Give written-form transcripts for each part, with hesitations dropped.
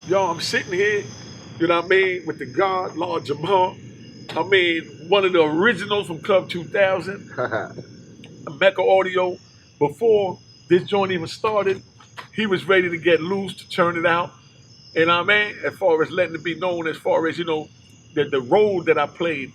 Yo, I'm sitting here, you know what I mean, with the God, Lord Jamar. I mean, one of the originals from Club 2000, Mecca Audio. Before this joint even started, he was ready to get loose to turn it out. And I mean, as far as letting it be known, as far as, the role that I played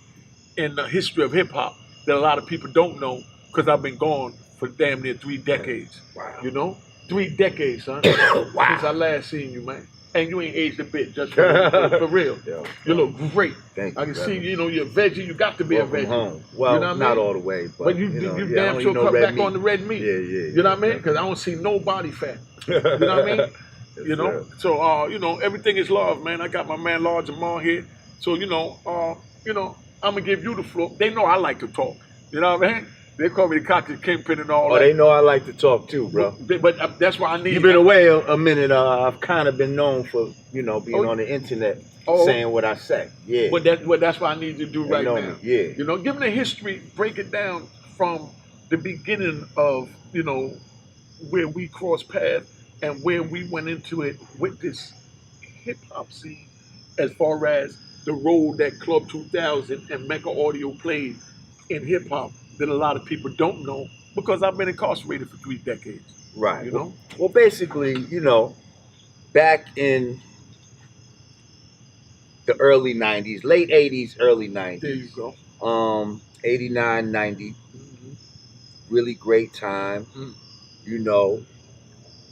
in the history of hip hop that a lot of people don't know because I've been gone for damn near 3 decades. Wow. 3 decades, son. Wow. Since I last seen you, man. And you ain't aged a bit, just for real. Yo, You look great. Thank you. I can see, you're a veggie. You got to be Welcome a veggie. home. Well, you know what not I mean? all the way, But you yeah, damn sure cut back meat. on the red meat. Yeah. You know what I mean? Because I don't see no body fat. You know what I mean? Yes, So everything is love, man. I got my man Lord Jamar here. So I'm gonna give you the floor. They know I like to talk. You know what I mean? They call me the cocky kingpin and all that. Oh, they know I like to talk too, bro. But that's why I need. You've been away a minute. I've kind of been known for being on the internet saying what I say. Yeah. But that's what I need you to do right now. Me. Yeah. Give me the history. Break it down from the beginning of where we crossed paths and where we went into it with this hip hop scene, as far as the role that Club 2000 and Mecca Audio played in hip hop that a lot of people don't know because I've been incarcerated for 3 decades. Right. Well, basically, back in the early 90s, late 80s, early 90s. There you go. 89, 90. Mm-hmm. Really great time.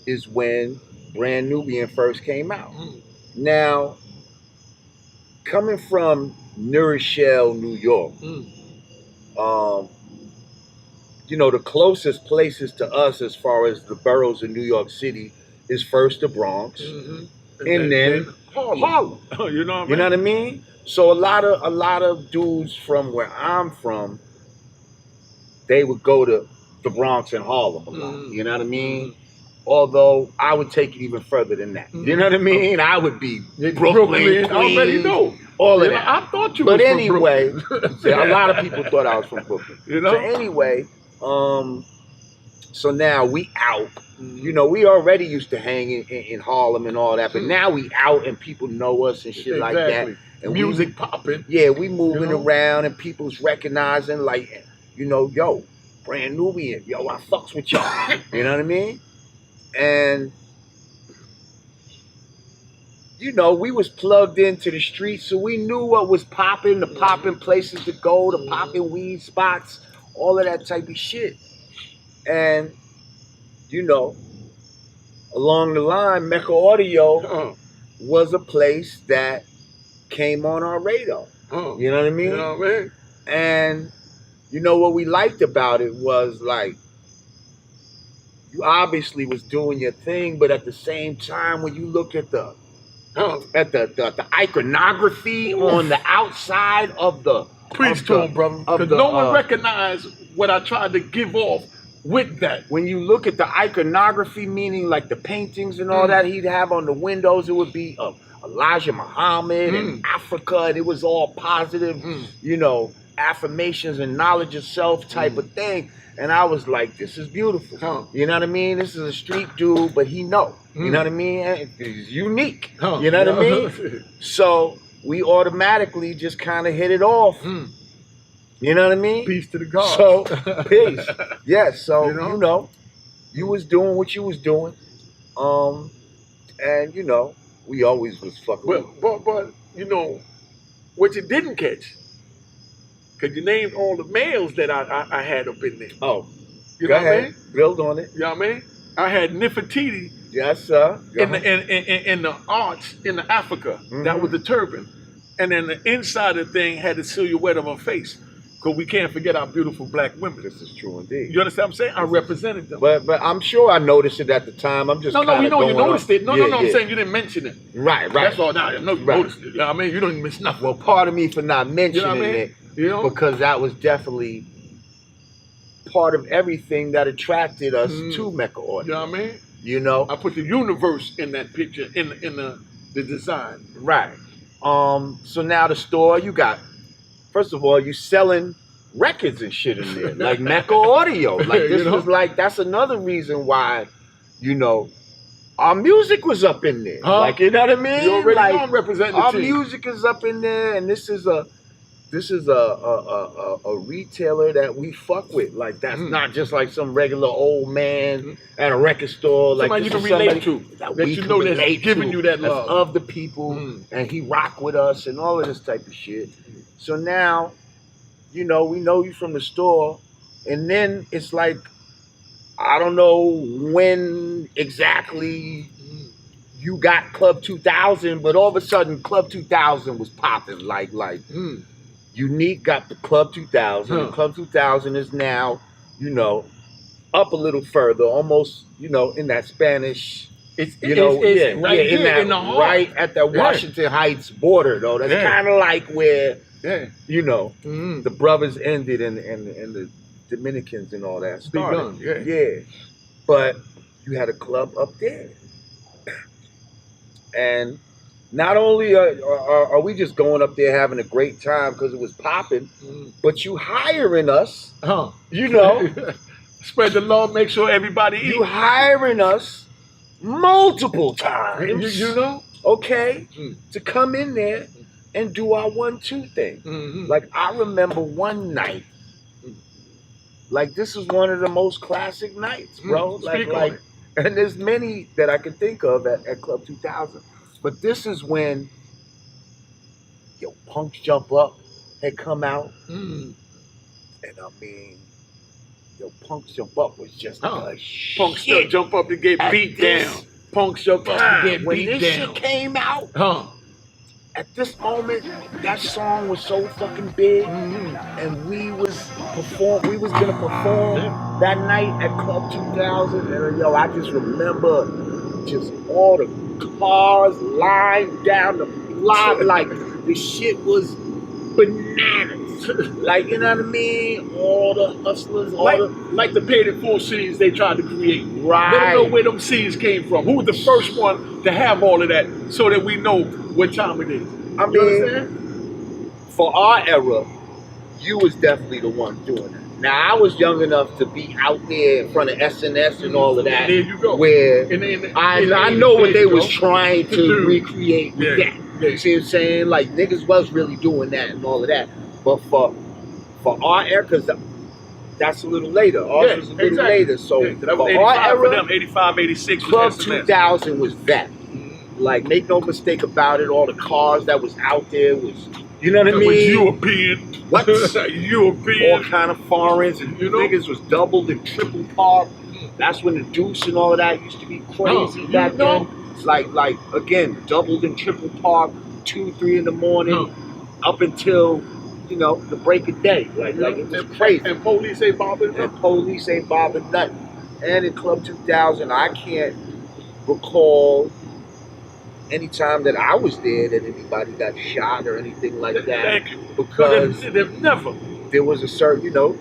Is when Brand Nubian first came out. Now, coming from New Rochelle, New York, the closest places to us as far as the boroughs in New York City is first the Bronx, and then Harlem. You know what I mean? So a lot of dudes from where I'm from, they would go to the Bronx and Harlem a lot. You know what I mean? Although I would take it even further than that. You know what I mean? I would be Brooklyn, Queens, I already know. All of that. I thought you but was anyway, from Brooklyn. A lot of people thought I was from Brooklyn. So anyway, so now we out. We already used to hang in Harlem and all that, but now we out and people know us and shit like that. And music popping. Yeah, we moving around and people's recognizing like, yo, Brand Nubian, yo, I fucks with y'all. You know what I mean? And we was plugged into the streets, so we knew what was popping, the popping places to go, the popping weed spots, all of that type of shit. And along the line, Mecca Audio was a place that came on our radar. You know what I mean? You know what I mean? And what we liked about it was like, you obviously was doing your thing, but at the same time, when you look at the iconography on the outside of the preach to him, brother, because no one recognized what I tried to give off with that. When you look at the iconography, meaning like the paintings and all that he'd have on the windows, it would be Elijah Muhammad and Africa, and it was all positive, affirmations and knowledge of self type of thing. And I was like, this is beautiful. You know what I mean? This is a street dude, but he know. You know what I mean? He's unique. You know what I mean? So we automatically just kind of hit it off. You know what I mean? Peace to the God. So, peace. Yes, so, you was doing what you was doing. And, we always was fucking with. But what you didn't catch, because you named all the males that I had up in there. Oh, you know what I mean? Build on it. You know what I mean? I had Nefertiti. Yes, sir. In the arch in Africa. That was the turban. And then the inside of the thing had the silhouette of her face. Because we can't forget our beautiful black women. This is true indeed. You understand what I'm saying? I represented them. But I'm sure I noticed it at the time. I'm just we know you noticed it. No, I'm saying you didn't mention it. Right. That's all. Now, you noticed it. You know what I mean? You don't miss nothing. Well, part of me for not mentioning it, because that was definitely part of everything that attracted us to Mecca Audio. You know what I mean? I put the universe in that picture, in the design. Right. So now the store, you got, first of all, you selling records and shit in there, like Mecca Audio. Like this was like, that's another reason why, our music was up in there. Huh? Like, you know what I mean? You already like, know I'm representing the our team. music is up in there, and this is a retailer that we fuck with. Like, that's not just like some regular old man at a record store. Like, Somebody this you is can relate somebody to. that That we you can know that's relate giving to, you that that's love. of the people, and he rock with us and all of this type of shit. So now, you know, we know you from the store, and then it's like, I don't know when exactly you got Club 2000, but all of a sudden Club 2000 was popping. Like Unique got the Club 2000. And Club 2000 is now, you know, up a little further, almost, you know, in that Spanish. It's right here that, in the heart. right at that Washington Heights border, though. That's kind of like where, you know, the brothers ended and the Dominicans and all that started. Begun, But you had a club up there. And not only are we just going up there having a great time because it was popping, but you hiring us, you know. Spread the love, make sure everybody eats. You hiring us multiple times, you know, okay, to come in there and do our 1-2 thing. Like, I remember one night, like, this is one of the most classic nights, bro. Like, and there's many that I can think of at Club 2000, but this is when Punk's Jump Up had come out, and I mean, Punk's Jump Up was just Punk's Jump Up to get beat down. Punk's Jump Up to get when beat this down. shit came out, at this moment, that song was so fucking big, and we was gonna perform that night at Club 2000, and I just remember just all the cars lined down the block, like the shit was bananas. Like, you know what I mean? All the hustlers, like the Paid in Full scenes they tried to create. Right. Let them know where them scenes came from. Who was the first one to have all of that so that we know what time it is? I mean, understand? For our era, you was definitely the one doing that. Now, I was young enough to be out there in front of SNS and all of that. There you go. Where I know what they was trying to recreate with that. You see what I'm saying? Like, niggas was really doing that and all of that. But for our era, because that's a little later. Ours was a little later. So that was for our era, for them, 85, 86 Club 2000 was that. Like, make no mistake about it, all the cars that was out there was, you know what I mean? Was European. What? European. All kind of foreigns, and niggas was doubled and triple parked. That's when the Deuce and all of that used to be crazy back then. It's like again, doubled and triple parked, 2, 3 in the morning, up until, you know, the break of day. Like it was crazy. And police ain't bothering nothing. And police ain't bothering nothing. And in Club 2000, I can't recall any time that I was there that anybody got shot or anything like that. Thank you. Because they've never. There was a certain, you know,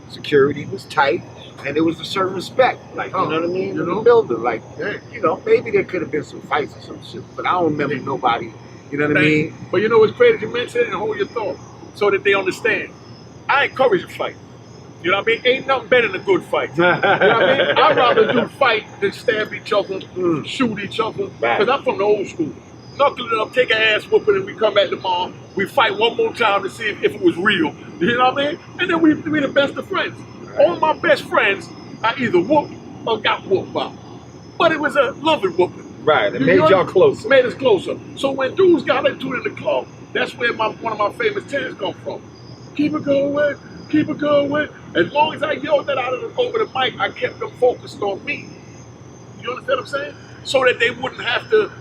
security was tight, and there was a certain respect. Like, you know what I mean? You know? The building. Like, you know, maybe there could have been some fights or some shit, but I don't remember nobody, you know what I mean? But you know what's crazy? You mentioned it and hold your thought so that they understand. I encourage a fight. You know what I mean? Ain't nothing better than a good fight. You know what I mean? I'd rather do fight than stab each other, shoot each other. Because I'm from the old school. Knuckle it up, take an ass whooping, and we come back tomorrow. We fight one more time to see if it was real. You know what I mean? And then we the best of friends. Right. All my best friends, I either whooped or got whooped by. But it was a loving whooping. Right, it made y'all closer. Made us closer. So when dudes got into it in the club, that's where one of my famous chants come from. Keep it going, keep it going. As long as I yelled that out over the mic, I kept them focused on me. You understand what I'm saying? So that they wouldn't have to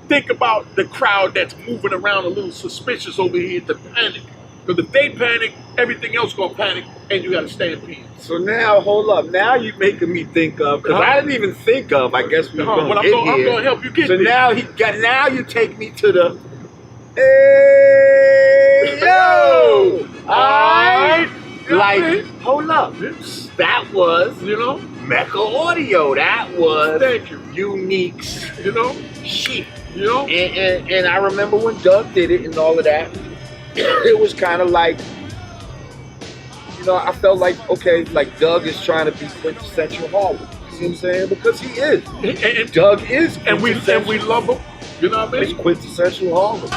think about the crowd that's moving around a little suspicious over here to panic. Because if they panic, everything else gonna panic, and you gotta stampede. So now, hold up. Now you're making me think of, because I didn't even think of, I guess we're going to get here. I'm gonna help you get so there. Now you take me to the, hey, yo! Alright? Like, hold up. That was, you know, Mecca Audio. That was Thank you. Unique's, you know, shit. You know? And I remember when Doug did it and all of that, it was kind of like, you know, I felt like, okay, like Doug is trying to be quintessential Harlem. You see what I'm saying? Because he is. And Doug is. and we love him. You know what I It's mean? quintessential Harlem.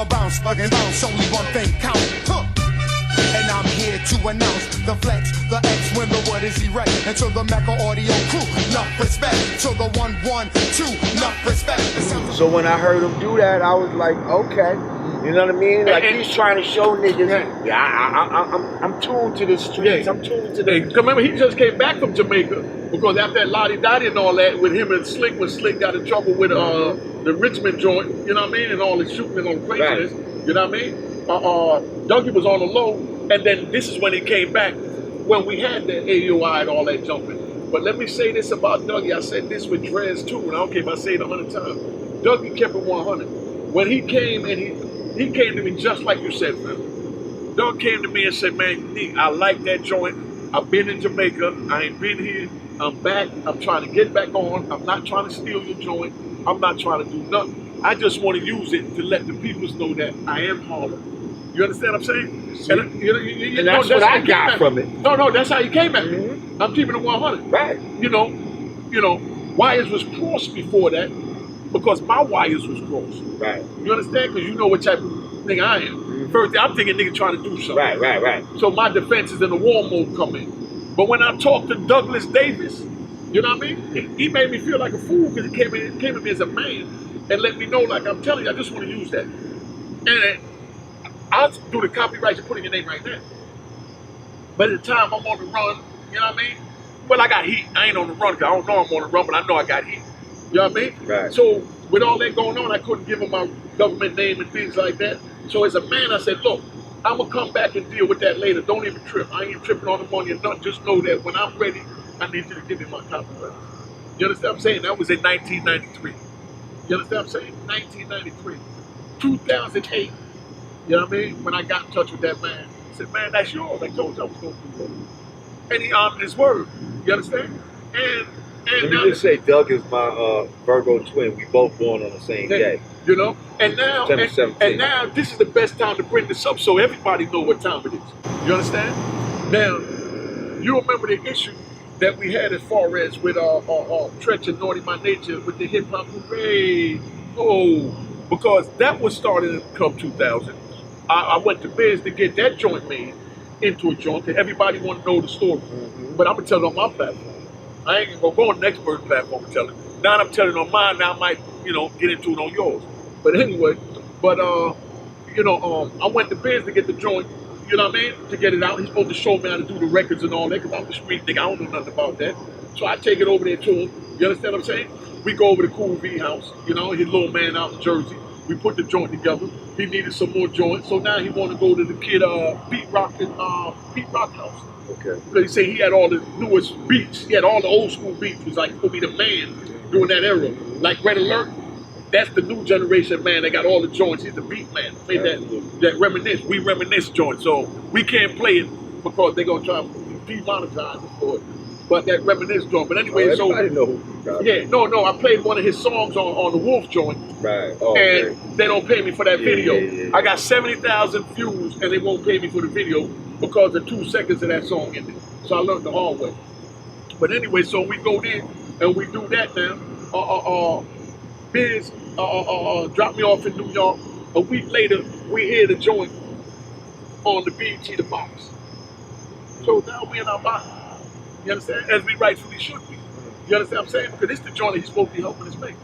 Bounce, bugging, bounce, only one thing count. Huh. And I'm here to announce the flex, the X, when the word is erect. And to the Mecca audio crew, enough respect. To the 112, enough respect. So when I heard him do that, I was like, okay. You know what I mean? Like he's trying to show niggas, I'm tuned to the streets. I'm tuned to the. Remember, he just came back from Jamaica because after that Lottie Dottie and all that with him and Slick, when Slick got in trouble with the Richmond joint, you know what I mean, and all the shooting and all the craziness, you know what I mean? Dougie was on the low, and then this is when he came back when we had the AUI and all that jumping. But let me say this about Dougie. I said this with Drez too, and I don't care if I say it 100 times. Dougie kept it 100. When he came and he came to me just like you said, man. Doug came to me and said, man, I like that joint. I've been in Jamaica. I ain't been here. I'm back. I'm trying to get back on. I'm not trying to steal your joint. I'm not trying to do nothing. I just want to use it to let the people know that I am Harlem. You understand what I'm saying? See? And that's what I got from it. No, that's how you came at me. I'm keeping it 100. Right. You know, wires was crossed before that because my wires was crossed. Right. You understand? Because you know what type of nigga I am. First thing, I'm thinking nigga trying to do something. Right. So my defenses in the war mode come in. But when I talked to Douglas Davis, you know what I mean? He made me feel like a fool because he came at me as a man and let me know, like I'm telling you, I just want to use that. And I'll do the copyright and put in your name right now. But at the time I'm on the run, you know what I mean? Well, I got heat. I ain't on the run because I don't know I'm on the run, but I know I got heat. You know what I mean? Right. So with all that going on, I couldn't give him my government name and things like that. So as a man, I said, look, I'm going to come back and deal with that later. Don't even trip. I ain't tripping on the money or nothing. Just know that when I'm ready, I need you to give me my copyright. You understand what I'm saying? That was in 1993. You understand what I'm saying? 1993. 2008. You know what I mean? When I got in touch with that man, I said, man, that's yours. I told you I was going to do that. And he honored his word. You understand? And let me just say, Doug is my Virgo twin. We both born on the same day. You know? And now, and now this is the best time to bring this up so everybody know what time it is. You understand? Now, you remember the issue that we had as far as with Tretch and Naughty My Nature with the hip hop hooray. Oh, because that was started in Club 2000. I went to Biz to get that joint made into a joint because everybody want to know the story. But I'm going to tell it on my platform. I ain't going to go on the next person platform and tell it. Now I'm telling it on mine, now I might, get into it on yours. But anyway, I went to Biz to get the joint, you know what I mean, to get it out. He's supposed to show me how to do the records and all that because I'm the street nigga, I don't know nothing about that. So I take it over there to him, you understand what I'm saying? We go over to Cool V house, his little man out in Jersey. We put the joint together. He needed some more joints, so now he want to go to the kid Pete Rock house. Okay. Because he said he had all the newest beats. He had all the old school beats. He was like, he'll be the man during that era. Like Red Alert, that's the new generation man. They got all the joints. He's the beat man. Made that reminisce. We reminisce joint. So we can't play it because they're going to try to demonetize it for it. But that reminisce joint. But anyway, everybody know who yeah, no, I played one of his songs on the Wolf joint. Right. Oh, and they don't pay me for that video. Yeah. I got 70,000 views and they won't pay me for the video because of 2 seconds of that song in it. So I learned the hard way. But anyway, so we go there and we do that now. Biz dropped me off in New York. A week later, we hear the joint on the BET The Box. So now we in our box. You understand? As we rightfully should be. You understand what I'm saying? Because this is the joint that he's supposed to be helping us make.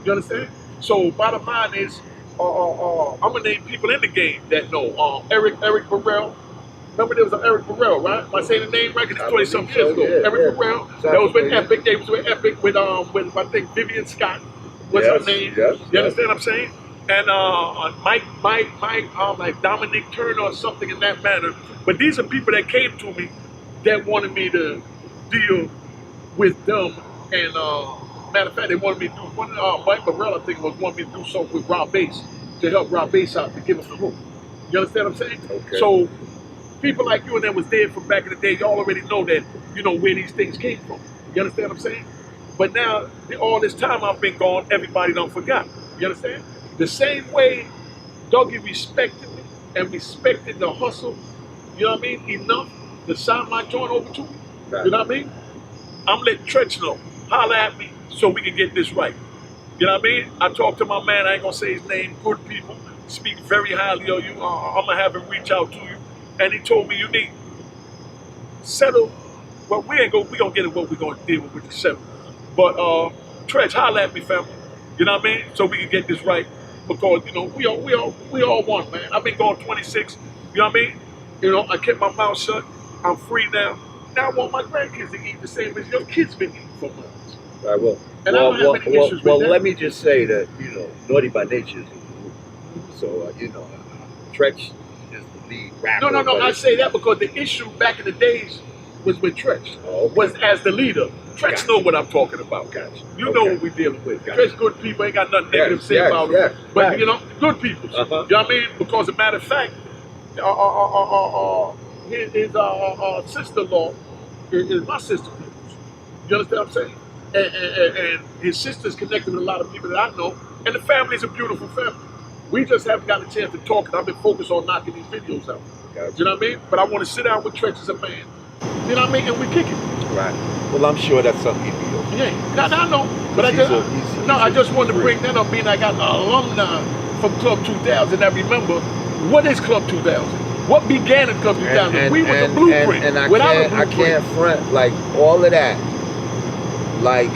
You understand? So bottom line is, I'm gonna name people in the game that know. Eric Burrell. Remember there was an Eric Burrell, right? Am I saying the name right? Because it's 20-something years ago. Yeah, Eric Burrell. That was with Epic. They was with Epic with I think Vivian Scott. What's her name? Yes, you understand what I'm saying? And Mike, like Dominic Turner or something in that manner. But these are people that came to me that wanted me to deal with them. And matter of fact, they wanted me to do Mike Burrell, I think, wanted me to do something with Rob Bass to help Rob Bass out to give him the hook. You understand what I'm saying? Okay. So people like you and them was there from back in the day. Y'all already know that, where these things came from. You understand what I'm saying? But now, all this time I've been gone, everybody done forgot. You understand? The same way Dougie respected me and respected the hustle, you know what I mean, enough to sign my joint over to me. Right. You know what I mean? I'm letting Tretch know. Holler at me so we can get this right. You know what I mean? I talked to my man, I ain't gonna say his name, good people, speak very highly of you. I'm gonna have him reach out to you. And he told me you need settle. Well, we gonna get it what we gonna deal with the settle. But Tretch, holler at me, family. You know what I mean? So we can get this right. Because, you know, we all one, man. I've been going 26, you know what I mean? You know, I kept my mouth shut. I'm free now. Now I want my grandkids to eat the same as your kids been eating for months. Right, well, And I don't have any issues with that. let me just say that, you know, Naughty by Nature is so, you know, Tretch is the lead rapper. No. but I it's- say that because the issue back in the days was with Tretch. Oh, okay. Was as the leader. Tretch Gotcha. know what I'm talking about. Gotcha. You know Okay. what we're dealing with. Gotcha. Tretch good people, ain't got nothing negative to say about yes, them. But, right. you know, good people. Uh-huh. You know what I mean? Because, as a matter of fact, his sister-in-law is my sister. You understand what I'm saying? And his sister's connected with a lot of people that I know, and the family's a beautiful family. We just haven't got a chance to talk, and I've been focused on knocking these videos out. Gotcha. You know what I mean? But I want to sit down with Tretch as a man. You know what I mean? And we kick it. Right. Well, I'm sure that's something he'd be okay. Yeah. Now I know. But I He's just, I just wanted to bring that up, being I got alumni from Club 2000 that remember, what is Club 2000? What began in Club 2000? We were the blueprint. And I Without a can't, I blueprint. can't front, like, all of that. Like,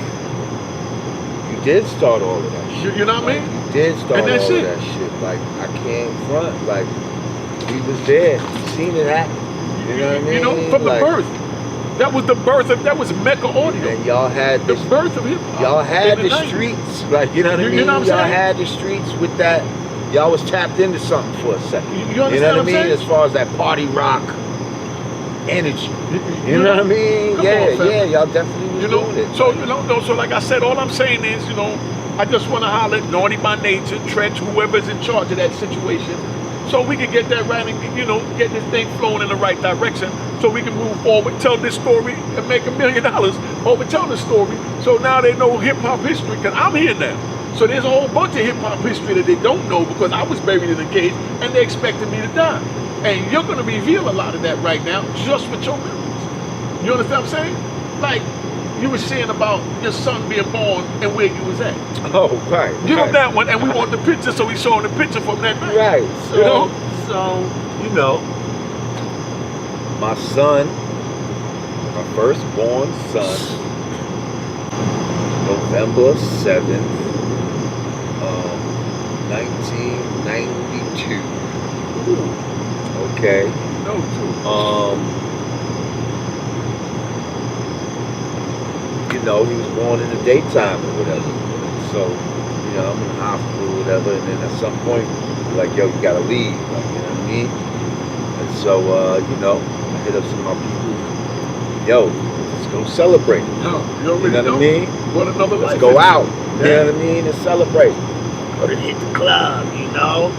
you did start all of that shit. You know what I Like, mean? you did start And all that's of it. that shit. Like, I can't front. Like, we was there. We seen it happen. You know what I mean? You know, from the Like, birth. That was the birth of, that was Mecca audio. And y'all had The this, birth of hip hop. y'all had in the 90s. streets. Like, you know what I You mean? know what I'm Y'all saying? had the streets with that. Y'all was tapped into something for a second. You understand know what I what I'm mean? saying? As far as that party rock energy. You You know what I mean? Come Yeah, on, fam. yeah, y'all definitely was You know, doing it. so you know, no, so like I said, all I'm saying is, you know, I just want to holler at Naughty by Nature, Tretch, whoever's in charge of that situation, so we can get that right and, you know, get this thing flowing in the right direction, so we can move forward, tell this story, and make $1 million over telling the story. So now they know hip hop history, because I'm here now. So there's a whole bunch of hip hop history that they don't know because I was buried in a cage and they expected me to die. And you're going to reveal a lot of that right now just with your memories. You understand what I'm saying? Like, you were saying about your son being born and where you was at. Oh, right. Give right. him that one, and we want the picture, so we showing the picture from that night. Right. So, You know? so, you know, my son, my firstborn son, November 7th, 1992. Okay. No, too. You know, he was born in the daytime or whatever. So, you know, I'm in the hospital or whatever, and then at some point, like, yo, you gotta leave, like, you know what I mean? And so, you know, I hit up some of my people, yo, let's go celebrate. No, you already You know what I mean? What another Let's life go is. out, you Yeah. know what I mean, and celebrate. Or to hit the club, you know?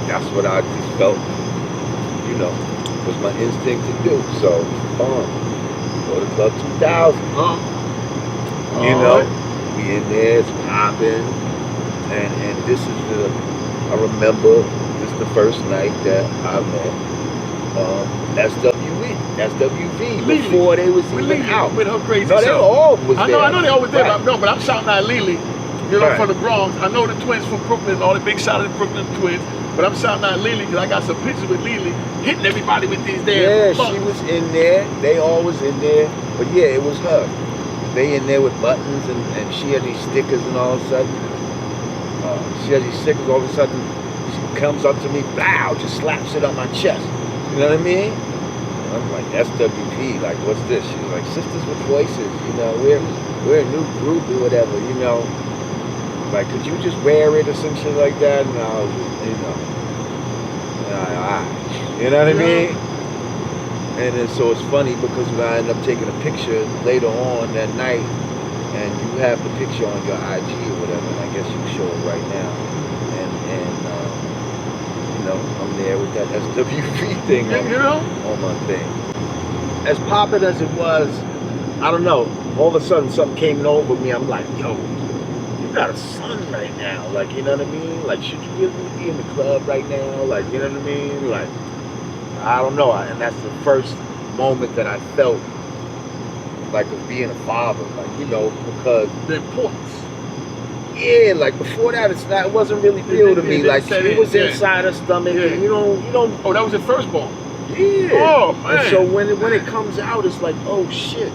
That's what I just felt, you know, was my instinct to do. So, go to Club 2000. You know, we in there, it's popping, and this is I remember this is the first night that I met SWV, before they was even out. With her crazy No, they self. all was there. I know they always there, Right. but I'm shouting out Lily, you know, Right. from the Bronx. I know the twins from Brooklyn, all the big shout out to Brooklyn twins, but I'm shouting out Lily because I got some pictures with Lily hitting everybody with these damn Yeah, buttons. she was in there. They all was in there. But yeah, it was her. They in there with buttons, and she had these stickers, and all of a sudden, she had these stickers. All of a sudden, she comes up to me, blow, just slaps it on my chest. You know what I mean? And I'm like, SWP, like, what's this? She was like, Sisters with Voices. You know, we're a new group or whatever. You know, like, could you just wear it or some shit like that? And I was, you know, you know what I mean? And then so it's funny because when I end up taking a picture later on that night, and you have the picture on your IG or whatever, and I guess you show it right now, and you know, I'm there with that SWV thing on my thing. As poppin' as it was, I don't know, all of a sudden something came over me. I'm like, yo, you got a son right now, like, you know what I mean? Like, should you really be in the club right now? Like, you know what I mean? Like, I don't know, and that's the first moment that I felt like of being a father, like, you know, because The importance. yeah, like before that, it wasn't really real to me. Like it was inside her stomach, and you don't. Oh, that was the firstborn. Yeah. Oh man. And so when it comes out, it's like, oh shit,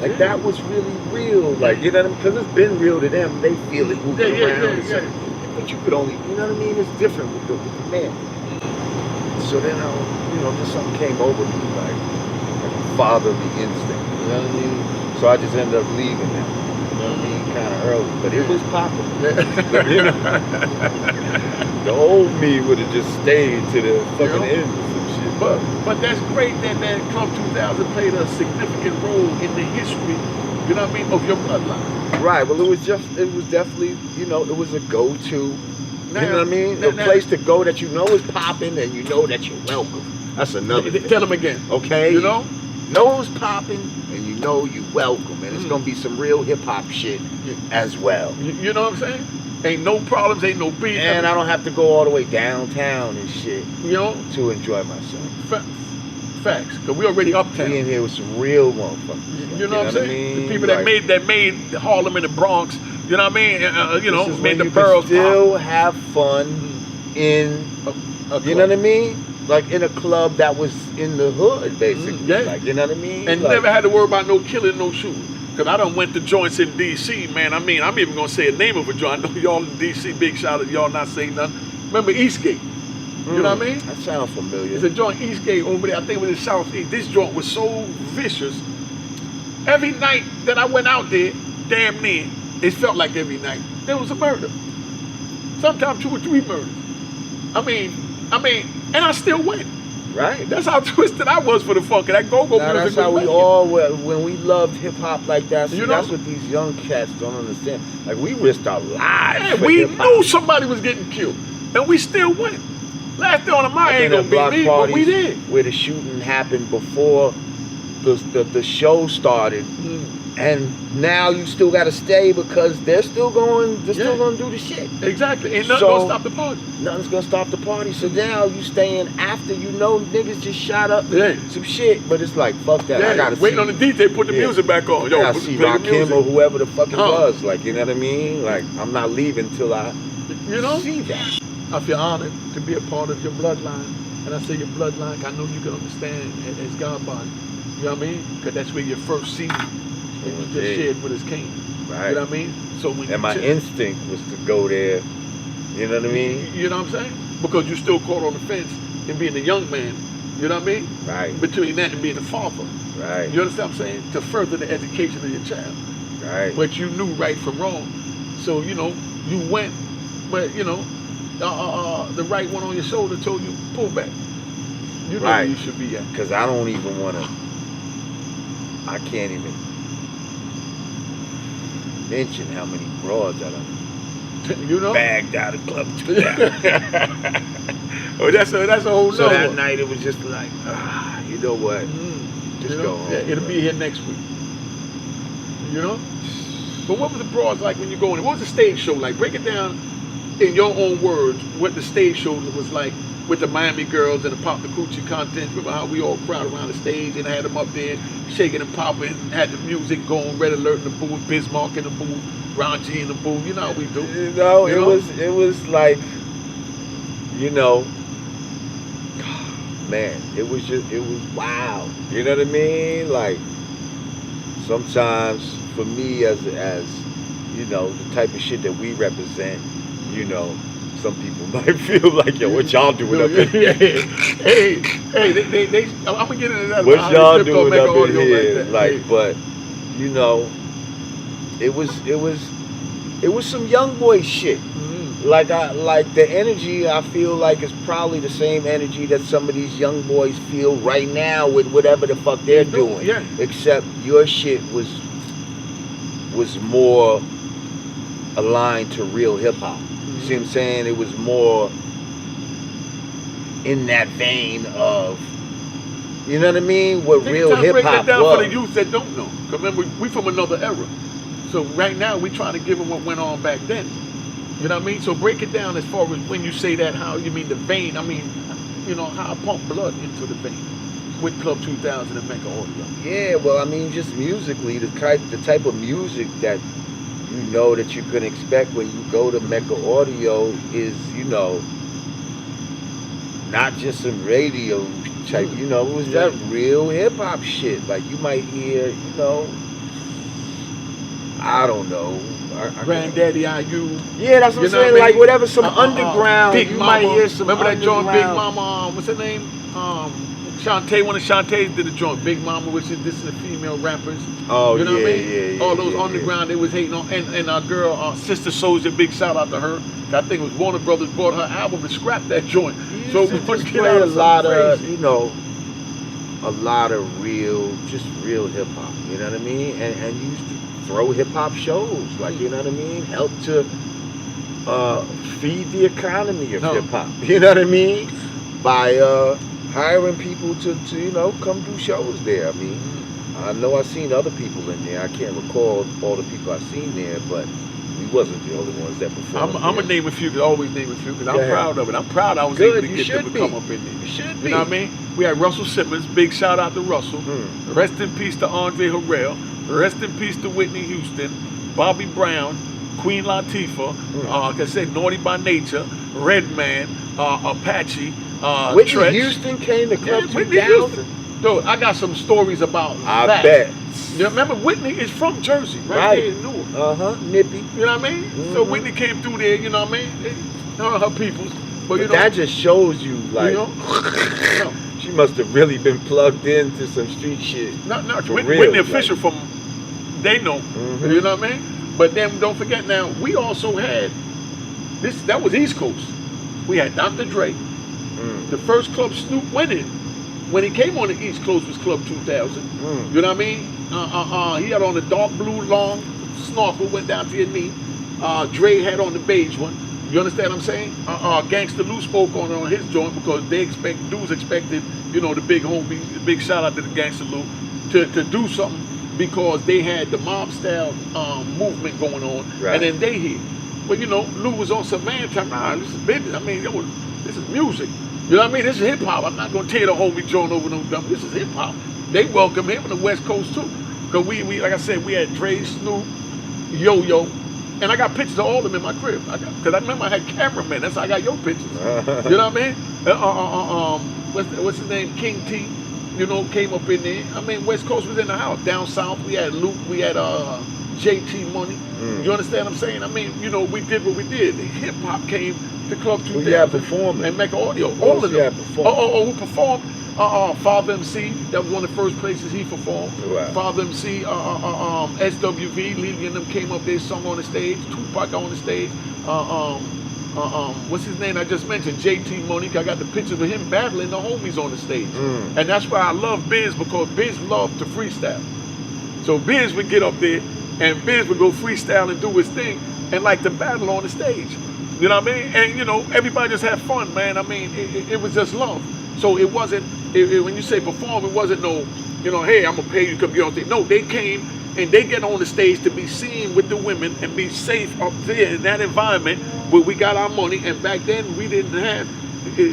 like that was really real. Like, you know what I mean? Because it's been real to them. They feel it moving around. But you could only, you know what I mean? It's different with the man. So then, you know, just something came over me, like a fatherly instinct. You know what I mean? So I just ended up leaving that. You know what I mean? Kind of early, but it was popping. You know? The old me would have just stayed to the fucking end or some shit. But that's great that Club 2000 played a significant role in the history, you know what I mean, of your bloodline. Right. Well, it was definitely, you know, it was a go-to. You know what I mean? A place to go that you know is popping and you know that you're welcome. That's another thing. Tell them again. Okay? You know? Know it's popping and you know you welcome. And it's going to be some real hip-hop shit as well. You know what I'm saying? Ain't no problems, ain't no beef. And I don't have to go all the way downtown and shit, you know, to enjoy myself. Facts. Because we already uptown. We in here with some real motherfuckers. You know what I'm saying? I mean? The people that made Harlem and the Bronx, you know what I mean? You know, made the boroughs still pop. Have fun in, you know what I mean? Like in a club that was in the hood, basically. Yeah. Like, you know what I mean? And like, never had to worry about no killing, no shooting. Because I done went to joints in D.C., man. I mean, I'm even going to say a name of a joint. I know y'all in D.C., big shout out, y'all not saying nothing. Remember Eastgate? You know what I mean? That sounds familiar. It's a joint Eastgate over there. I think it was in Southeast. This joint was so vicious. Every night that I went out there, damn near, it felt like every night, there was a murder. Sometimes 2 or 3 murders. I mean, and I still went. Right. That's how twisted I was for the funk. That go-go music. That's how we all were when we loved hip-hop like that. See, you know? That's what these young cats don't understand. Like, we risked our lives. Yeah, we knew somebody was getting killed. And we still went. Last day on the mind ain't gonna be me, but we did. Where the shooting happened before the show started. And now you still gotta stay because they're still gonna do the shit. Exactly. And nothing gonna stop the party. Nothing's gonna stop the party. So now you staying after you know niggas just shot up some shit. But it's like, fuck that. I gotta waiting on the DJ, put the music back on. Yo, I gotta see Rakim or whoever the fuck it was. Like, you know what I mean? Like, I'm not leaving till I see that. I feel honored to be a part of your bloodline. And I say your bloodline, I know you can understand as God body. You know what I mean? Because that's where your first seed and you just shared with his king. Right. You know what I mean? So when and my instinct was to go there. You know what I mean? You know what I'm saying? Because you're still caught on the fence and being a young man. You know what I mean? Right. Between that and being a father. Right. You understand what I'm saying? To further the education of your child. Right. But you knew right from wrong. So, you know, you went, but, you know, the right one on your shoulder told you, pull back. You know where you should be at. Because I don't even want to, I can't even mention how many broads I done bagged out of Club 2000. Oh, that's a whole So that night it was just like, you know what? Just go home. Yeah, it'll be here next week. You know? But what was the broads like when you go in? What was the stage show like? Break it down in your own words what the stage show was like with the Miami girls and the Pop the Coochie contest. Remember how we all crowd around the stage and had them up there shaking and popping, had the music going, Red Alert in the booth, Bismarck in the booth, Ron G in the booth. You know how we do. It was like, you know, man, it was wow. You know what I mean? Like, sometimes for me as you know, the type of shit that we represent, you know, some people might feel like, yo, what y'all doing up in here? Hey, I'm gonna get into that. What y'all doing up in here? Like, but you know, it was some young boy shit. Like the energy I feel like is probably the same energy that some of these young boys feel right now with whatever the fuck they're doing. Yeah. Except your shit was more aligned to real hip hop. See what I'm saying? It was more in that vein of, you know what I mean? What real hip hop was. Break that down for the youth that don't know. Because remember, we from another era. So right now, we trying to give them what went on back then. You know what I mean? So break it down as far as when you say that, how you mean the vein. I mean, you know, how I pump blood into the vein. with Club 2000 and Mecca Audio? Yeah, well, I mean, just musically, the type of music that you know that you can expect when you go to Mecca Audio is, you know, not just some radio type, you know, it was that real hip hop shit. Like you might hear, you know, I don't know. Granddaddy IU. Yeah, that's what I'm saying. Like whatever, some underground. Big you Mama. might hear some Remember that joint, Big underground. Mama? What's her name? Shantae. One of Shantae's did a joint, Big Mama, which is this is the female rappers. Oh, you know yeah, what I mean? yeah. All those underground they was hating on, and our girl, Sister Soldier, big shout out to her. I think it was Warner Brothers bought her album and scrapped that joint. So we just play a lot of, crazy. you know, a lot of real, just real hip hop. You know what I mean? And you used to throw hip hop shows, like, you know what I mean? Help to feed the economy of hip hop. You know what I mean? By hiring people to you know, come do shows there. I mean, I know I've seen other people in there. I can't recall all the people I've seen there, but we wasn't the only ones that performed. I'm gonna name a few, always name a few, because I'm proud of it. I'm proud I was able to get them to come up in there. You should be. You know what I mean? We had Russell Simmons, big shout out to Russell. Rest in peace to Andre Harrell. Rest in peace to Whitney Houston, Bobby Brown, Queen Latifah, like I said, Naughty by Nature, Redman, Apache, Whitney Tretch. Houston came to Club 2000. Whitney Houston. Dude, I got some stories about I that. bet. You remember Whitney is from Jersey, right there in Newark. Nippy. You know what I mean? So Whitney came through there, you know what I mean? Her peoples. But you know, that just shows you, like, you know, she must have really been plugged into some street shit. No, Whitney Whitney official from, they know, you know what I mean? But then don't forget now, we also had, that was East Coast. We had Dr. Dre. The first club Snoop went in when he came on the East Coast was Club 2000. You know what I mean? He had on the dark blue long snorkel, went down to your knee. Dre had on the beige one. You understand what I'm saying? Gangsta Lou spoke on his joint because dudes expected, you know, the big homie, the big shout out to the Gangsta Lou, to do something because they had the mob style movement going on, and then they hit. But you know, Lou was on some man time. Nah, this is business. I mean, this is music. You know what I mean? This is hip hop. I'm not gonna tear the homie joint over no dumb. This is hip hop. They welcome him on the West Coast too, cause we like I said, we had Dre, Snoop, Yo-Yo. And I got pictures of all of them in my crib. Because I remember I had cameramen. That's how I got your pictures. You know what I mean? What's his name? King T, you know, came up in there. I mean, West Coast was in the house. Down South, we had Luke. We had JT Money. You understand what I'm saying? I mean, you know, we did what we did. Hip hop came to Club 2000. We had performing. And Mecca Audio. All of them. Who performed? Father MC, that was one of the first places he performed. Right. Father MC, SWV, Levy and them came up there, sung on the stage. Tupac on the stage. What's his name I just mentioned? JT Monique. I got the picture of him battling the homies on the stage. And that's why I love Biz, because Biz loved to freestyle. So Biz would get up there and Biz would go freestyle and do his thing and like to battle on the stage. You know what I mean? And you know, everybody just had fun, man. I mean, it was just love. So it wasn't, when you say perform, it wasn't no, you know, hey, I'm gonna pay you to come get on stage. No, they came and they get on the stage to be seen with the women and be safe up there in that environment where we got our money. And back then we didn't have,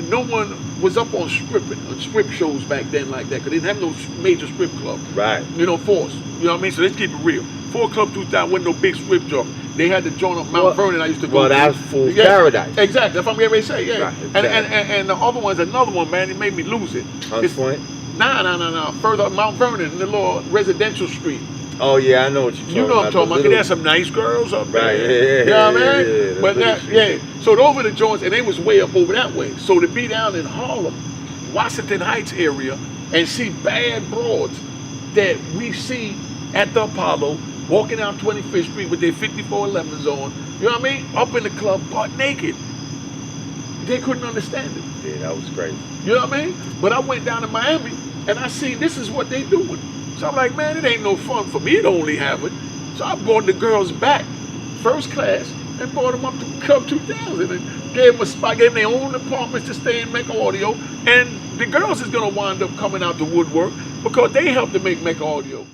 no one was up on strip shows back then like that, because they didn't have no major strip club. Right. You know, Force. You know what I mean? So let's keep it real. For Club 2000 wasn't no big strip joint. They had to join up Mount Vernon. I used to go. Well, that's Fool's Paradise. Exactly. That's what I'm getting ready to say. Yeah. Right, exactly. And the other one's another one, man. It made me lose it. Hunts Point? Nah. Further up Mount Vernon, the little residential street. Oh yeah, I know what you're talking about. You know what I'm talking about. There's some nice girls up there. Right. Yeah, you know what I mean? Yeah, but that, so those were the joints, and they was way up over that way. So to be down in Harlem, Washington Heights area, and see bad broads that we see at the Apollo, walking down 25th Street with their 5411s on, you know what I mean? Up in the club, butt naked. They couldn't understand it. Yeah, that was crazy. You know what I mean? But I went down to Miami, and I seen this is what they doing. So I'm like, man, it ain't no fun for me to only have it. So I brought the girls back, first class, and brought them up to Club 2000 and gave them a spot, gave them their own apartments to stay and make audio. And the girls is gonna wind up coming out to woodwork because they helped to make audio.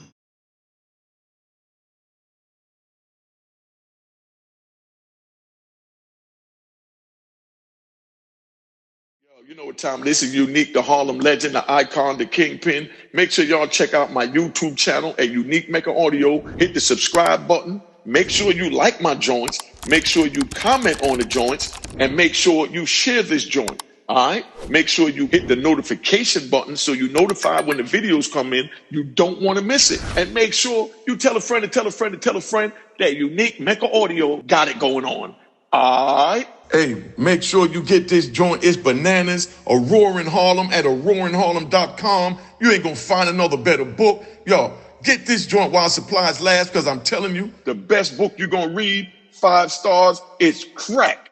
You know what time this is. Unique, the Harlem legend, the icon, the kingpin. Make sure y'all check out my YouTube channel at Unique Mecca Audio. Hit the subscribe button. Make sure you like my joints. Make sure you comment on the joints. And make sure you share this joint. All right? Make sure you hit the notification button so you notify when the videos come in. You don't want to miss it. And make sure you tell a friend to tell a friend to tell a friend that Unique Mecca Audio got it going on. All right? Hey, make sure you get this joint. It's bananas. A Roaring Harlem at roaringharlem.com. You ain't gonna find another better book. Yo, get this joint while supplies last, because I'm telling you, the best book you're gonna read, 5 stars, it's crack.